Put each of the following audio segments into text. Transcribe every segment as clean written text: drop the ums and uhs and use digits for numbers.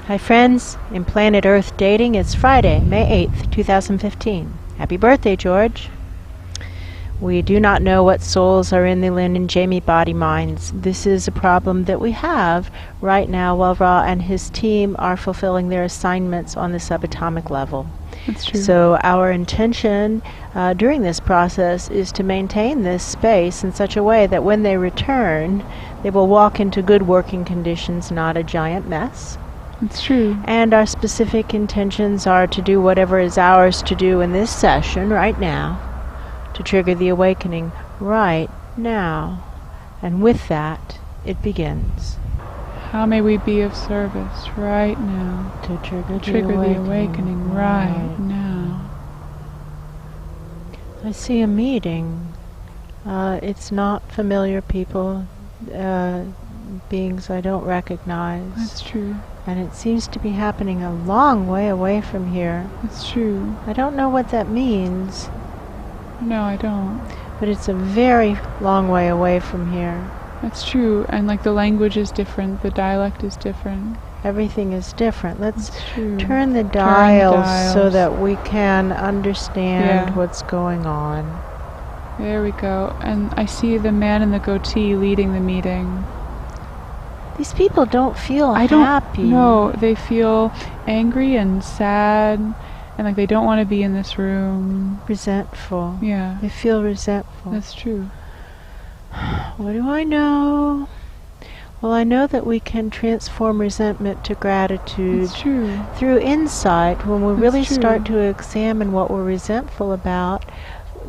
Hi friends, in Planet Earth Dating, it's Friday, May 8th, 2015. Happy birthday, George. We do not know what souls are in the Lynn and Jamie body minds. This is a problem that we have right now while Ra and his team are fulfilling their assignments on the subatomic level. That's true. So our intention during this process is to maintain this space in such a way that when they return, they will walk into good working conditions, not a giant mess. It's true. And our specific intentions are to do whatever is ours to do in this session right now, to trigger the awakening right now. And with that, it begins. How may we be of service right now To trigger the awakening right now? I see a meeting. It's not familiar people, beings I don't recognize. That's true. And it seems to be happening a long way away from here. That's true. I don't know what that means, No, I don't. but it's a very long way away from here. That's true. And like the language is different, the dialect is different. Everything is different. Let's That's true. turn the dials so dials. that we can understand Yeah. what's going on. There we go. And I see the man in the goatee leading the meeting. These people don't feel I don't happy. know. They feel angry and sad, and like they don't want to be in this room. Resentful. Yeah, They feel resentful. that's true. What do I know? Well, I know that we can transform resentment to gratitude It's true. through insight. When we That's really true. start to examine what we're resentful about,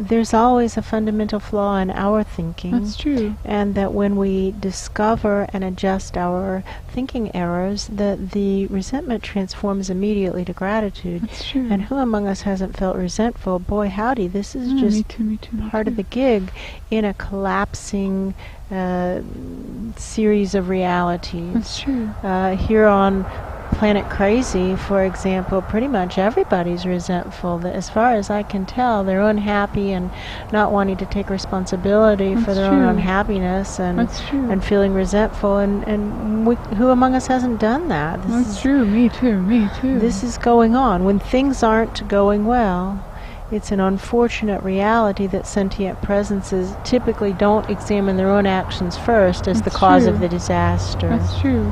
there's always a fundamental flaw in our thinking. That's true. And that when we discover and adjust our thinking errors, that the resentment transforms immediately to gratitude. That's true. And who among us hasn't felt resentful? Boy, howdy, this is Yeah, just me too, me too, me part too. of the gig in a collapsing series of realities. That's true. Here on Planet Crazy, for example, pretty much everybody's resentful. As far as I can tell, they're unhappy and not wanting to take responsibility for That's their own true. unhappiness and That's true. and feeling resentful. And who among us hasn't done that? That's true. Me too. Me too. This is going on. When things aren't going well, it's an unfortunate reality that sentient presences typically don't examine their own actions first as the That's cause true. of the disaster. That's true.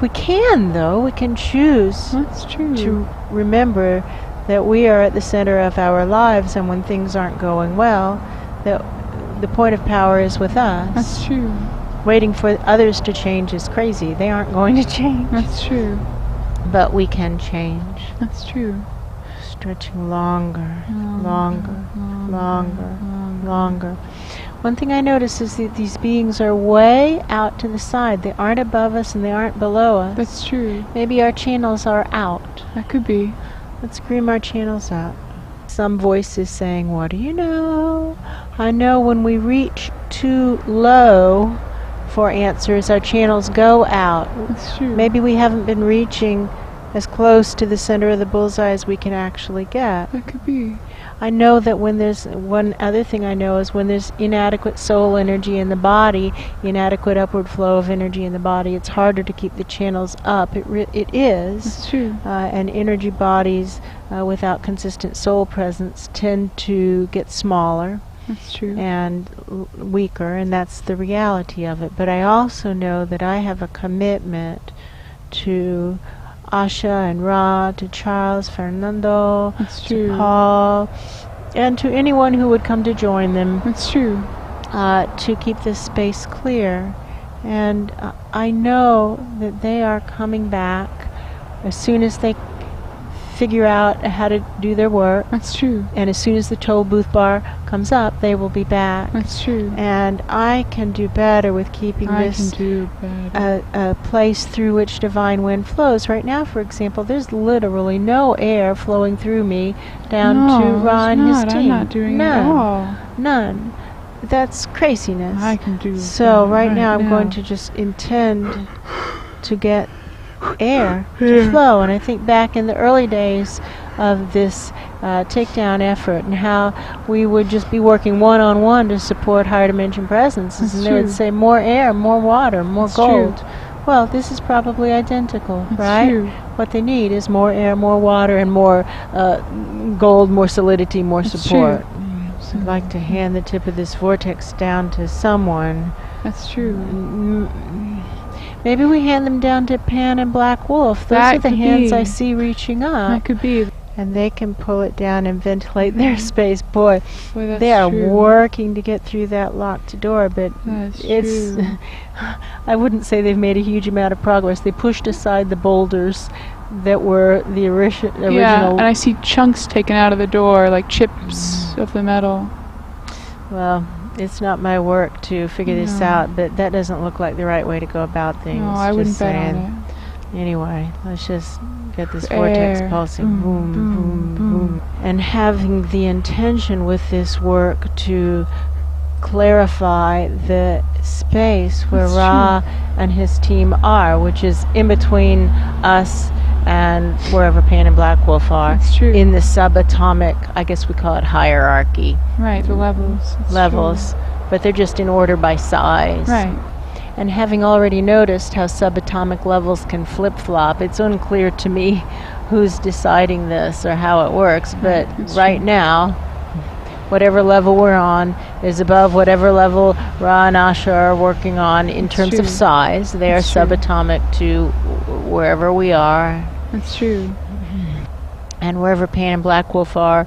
We can, though. We can choose That's true. to remember that we are at the center of our lives, and when things aren't going well, that the point of power is with us. That's true. Waiting for others to change is crazy. They aren't going to change. That's true. But we can change. That's true. Stretching longer, Longer, longer. One thing I notice is that these beings are way out to the side. They aren't above us and they aren't below us. That's true. Maybe our channels are out. That could be. Let's scream our channels out. Some voice is saying, what do you know? I know when we reach too low for answers, our channels go out. That's true. Maybe we haven't been reaching as close to the center of the bullseye as we can actually get. That could be. I know that when there's, one other thing I know is when there's inadequate soul energy in the body, inadequate upward flow of energy in the body, it's harder to keep the channels up. It is. That's true. And energy bodies without consistent soul presence tend to get smaller That's true. and weaker, and that's the reality of it. But I also know that I have a commitment to Asha and Ra, to Charles, Fernando, That's to true. Paul, and to anyone who would come to join them That's true. to keep this space clear. And I know that they are coming back as soon as they figure out how to do their work, That's true. and as soon as the toll booth bar comes up, they will be back. That's true. And I can do better with keeping I this can do better. a place through which divine wind flows. Right now, for example, there's literally no air flowing through me down to Ra and his team. I'm not doing it at all. None. That's craziness. I can do So better right now I'm going to just intend to get air to flow. And I think back in the early days of this takedown effort and how we would just be working one-on-one to support higher dimension presences. That's And they would true. say more air, more water, more That's gold. true. Well, this is probably identical, That's right? true. What they need is more air, more water, and more gold, more solidity, more That's support. true. So I'd like to hand the tip of this vortex down to someone. That's true. Maybe we hand them down to Pan and Black Wolf. Those That are the could hands be. I see reaching up. That could be. And they can pull it down and ventilate their space. Boy, Boy, that's they are true. working to get through that locked door, but That's it's true. I wouldn't say they've made a huge amount of progress. They pushed aside the boulders that were the original. Yeah, and I see chunks taken out of the door, like chips of the metal. Well, it's not my work to figure this No. out, but that doesn't look like the right way to go about things. No, I wouldn't just bet on saying. it. Anyway, let's just get this vortex Air. pulsing. Boom, Boom, boom, boom. boom. And having the intention with this work to clarify the space where That's Ra and his team are, which is in between us and wherever Pan and Black Wolf are, That's true. in the subatomic, I guess we call it hierarchy, Right, the levels. That's levels, but they're just in order by size. true. Right. And having already noticed how subatomic levels can flip-flop, it's unclear to me who's deciding this or how it works, but That's right true. now, whatever level we're on is above whatever level Ra and Asha are working on in That's terms of true. size. They That's are true. subatomic to wherever we are, That's true. and wherever Pan and Black Wolf are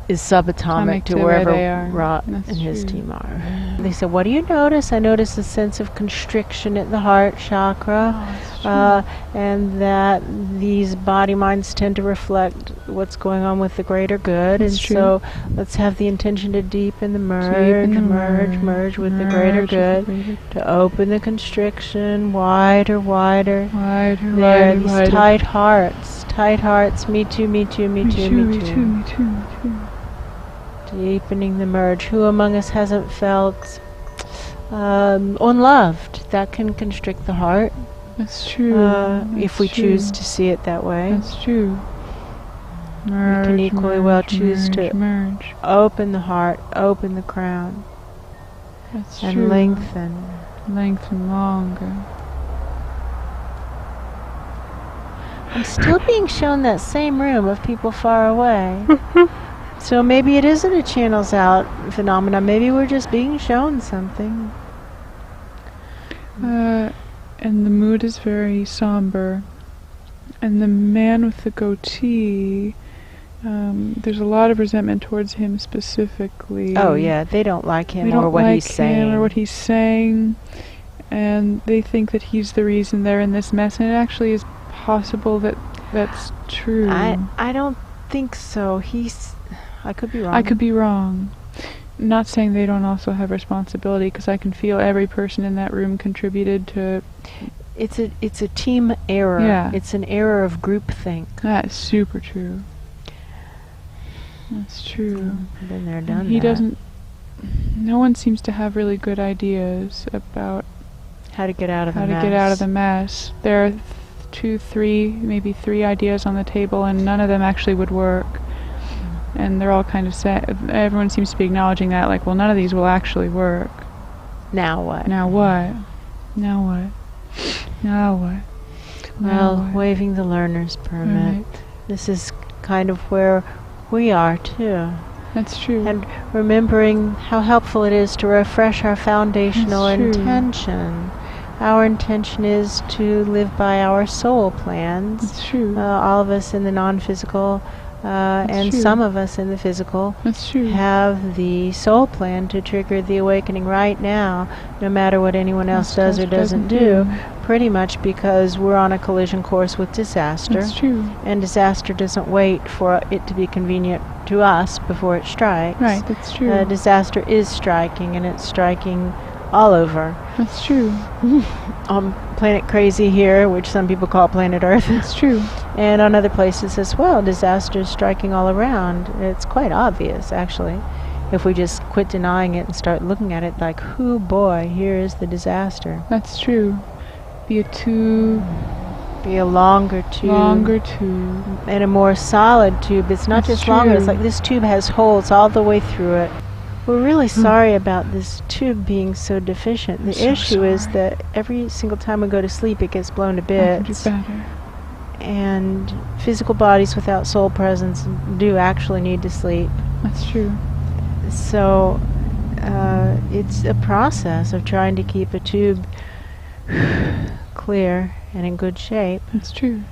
is subatomic Atomic to to where wherever they are. Ra That's and his true. team are. They said, "What do you notice?" I notice a sense of constriction at the heart chakra. That's true. And that these body minds tend to reflect what's going on with the greater good. That's and true. so let's have the intention to deepen the merge, merge with the greater Merge with good, the greater- to open the constriction wider, wider. Wider, There, wider, these wider. tight hearts, me too, me too, me too, me too. me too. Deepening the merge. Who among us hasn't felt unloved? That can constrict the heart. That's true. If we That's true. choose to see it that way. That's true. Merge, can equally well choose merge, to- merge. Open the heart, open the crown, That's and true. lengthen. Lengthen longer. I'm still being shown that same room of people far away. So maybe it isn't a channels out phenomenon. Maybe we're just being shown something. And the mood is very somber. And the man with the goatee, there's a lot of resentment towards him specifically. Oh yeah, they don't like him They don't or what like he's saying. him or what he's saying, and they think that he's the reason they're in this mess. And it actually is possible that that's true. I don't think so. I could be wrong. I could be wrong. Not saying they don't also have responsibility, because I can feel every person in that room contributed to. It's a team error. Yeah. It's an error of groupthink. That is super true. That's true. Been there, done He that. doesn't. No one seems to have really good ideas about How to get out of how the to get out of the mess. There are 2, 3, maybe 3 ideas on the table, and none of them actually would work. And they're all kind of everyone seems to be acknowledging that, like, well, none of these will actually work. Now what? Now what? Now what? Now what? Well, Now what? waiving the learner's permit. Right. This is kind of where we are too. That's true. And remembering how helpful it is to refresh our foundational That's true. intention. Our intention is to live by our soul plans. That's true. All of us in the non-physical and true. some of us in the physical That's true. have the soul plan to trigger the awakening right now, no matter what anyone else does or doesn't do, pretty much because we're on a collision course with disaster. That's true. And disaster doesn't wait for it to be convenient to us before it strikes. Right, that's true. Disaster is striking, and it's striking all over. That's true. On Planet Crazy here, which some people call Planet Earth, That's true. and on other places as well, disaster is striking all around. It's quite obvious, actually, if we just quit denying it and start looking at it like, "Hoo boy, here is the disaster." That's true. Be a tube, Be a longer tube. longer tube. And a more solid tube. It's not That's just longer, it's true. like this tube has holes all the way through it. We're really sorry about this tube being so deficient. The issue is that every single time we go to sleep, it gets blown to bits. And physical bodies without soul presence do actually need to sleep. That's true. So it's a process of trying to keep a tube clear and in good shape. That's true.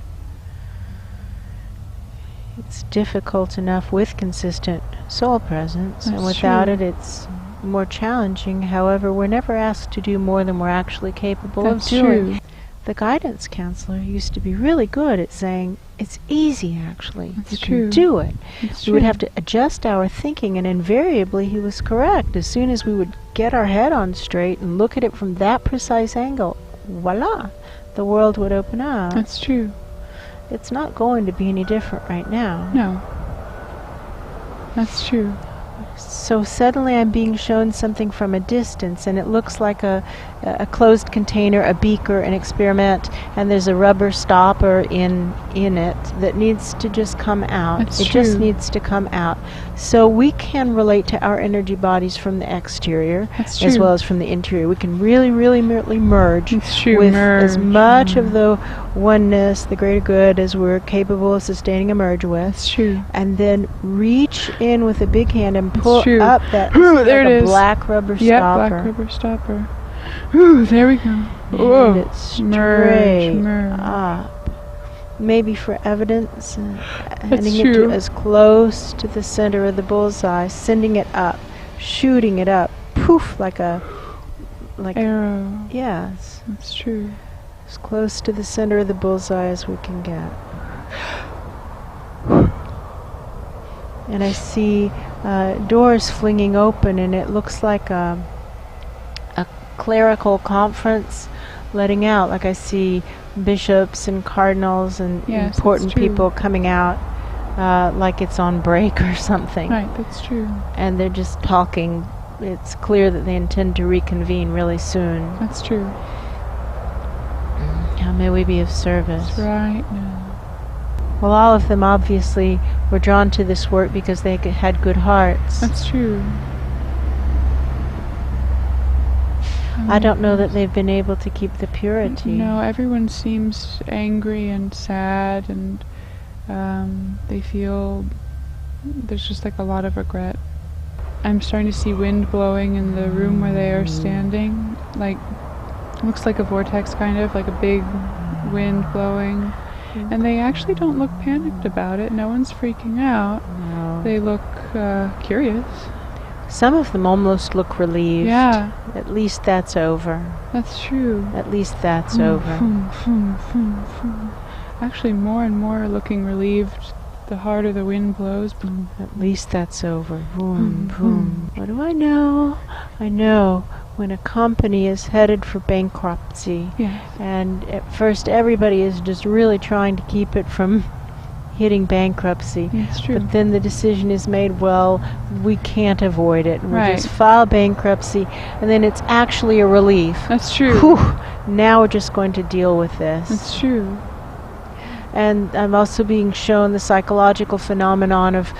It's difficult enough with consistent soul presence, That's and without true. it it's more challenging. However, we're never asked to do more than we're actually capable That's of doing. true. The guidance counselor used to be really good at saying, it's easy actually. That's you true. can do it. That's We would true. have to adjust our thinking, and invariably he was correct. As soon as we would get our head on straight and look at it from that precise angle, voila, the world would open up. That's true. It's not going to be any different right now. No. That's true. So suddenly I'm being shown something from a distance, and it looks like a closed container, a beaker, an experiment, and there's a rubber stopper in it that needs to just come out. That's It true. just needs to come out. So we can relate to our energy bodies from the exterior That's as true. well as from the interior. We can really, really, really merge It's true. with Merge. as much of the oneness, the greater good, as we're capable of sustaining a merge with. That's true. And then reach in with a big hand and It's pull true. up that There like it a is. black rubber Yep, stopper. black rubber stopper. Ooh, there we go. And Whoa. it's straight Merge. up. Maybe for evidence, handing it true. to as close to the center of the bullseye, sending it up, shooting it up, poof, like Arrow. yes, That's true. as close to the center of the bullseye as we can get. And I see doors flinging open, and it looks like a clerical conference letting out. Like I see bishops and cardinals and Yes, important that's true. people coming out like it's on break or something. Right, that's true. And they're just talking. It's clear that they intend to reconvene really soon. That's true. How may we be of service? That's right now. Well, all of them obviously were drawn to this work because they had good hearts. That's true. I don't know that they've been able to keep the purity. No, everyone seems angry and sad, and they feel there's just like a lot of regret. I'm starting to see wind blowing in the room where they are standing. Like, looks like a vortex, kind of, like a big wind blowing. And they actually don't look panicked about it. No one's freaking out. No. They look curious. Some of them almost look relieved. Yeah, At least that's over. that's true. At least that's over. Actually, more and more are looking relieved the harder the wind blows. Boom. At least that's over. Boom, boom. What do I know? I know when a company is headed for bankruptcy, Yes. and at first everybody is just really trying to keep it from hitting bankruptcy. It's true. But then the decision is made, well, we can't avoid it. We'll Right. just file bankruptcy, and then it's actually a relief. That's true. Whew, now we're just going to deal with this. That's true. And I'm also being shown the psychological phenomenon of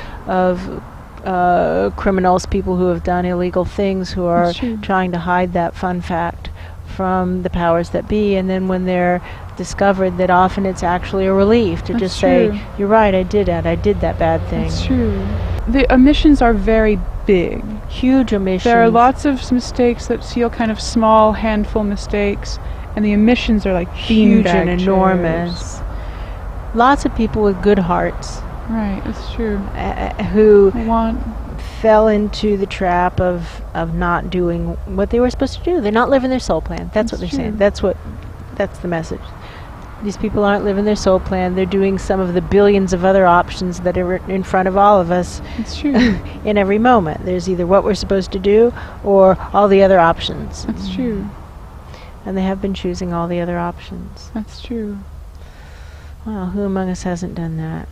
criminals, people who have done illegal things, who are That's true. trying to hide that fun fact from the powers that be, and then when they're discovered, that often it's actually a relief to That's just true. say, you're right, I did that bad thing. That's true. The omissions are very big. Huge omissions. There are lots of mistakes that feel kind of small, handful mistakes, and the omissions are like huge beanbag and chairs. enormous. Lots of people with good hearts Right, it's true. who I want. fell into the trap of not doing what they were supposed to do. They're not living their soul plan. That's what they're That's saying. true. That's the message. These people aren't living their soul plan. They're doing some of the billions of other options that are in front of all of us It's true. in every moment. There's either what we're supposed to do or all the other options. That's true. And they have been choosing all the other options. That's true. Well, who among us hasn't done that?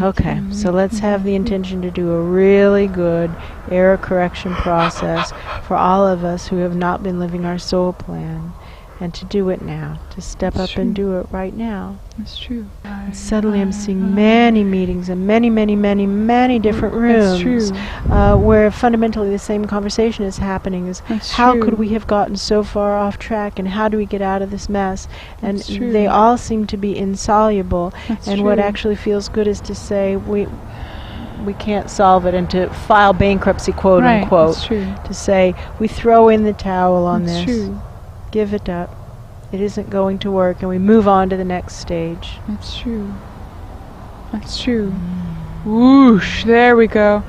Okay, so let's have the intention to do a really good error correction process for all of us who have not been living our soul plan. and to do it now, to step That's up and true. do it right now. That's true. And suddenly I'm seeing many meetings in many, many, many, many different That's rooms true. where fundamentally the same conversation is happening. Is That's how true. could we have gotten so far off track, and how do we get out of this mess? And That's true. they all seem to be insoluble. That's and true. what actually feels good is to say we can't solve it, and to file bankruptcy, quote Right, unquote. that's true. To say we throw in the towel on That's this. true. Give it up. It isn't going to work, and we move on to the next stage. That's true. That's true. Whoosh, there we go.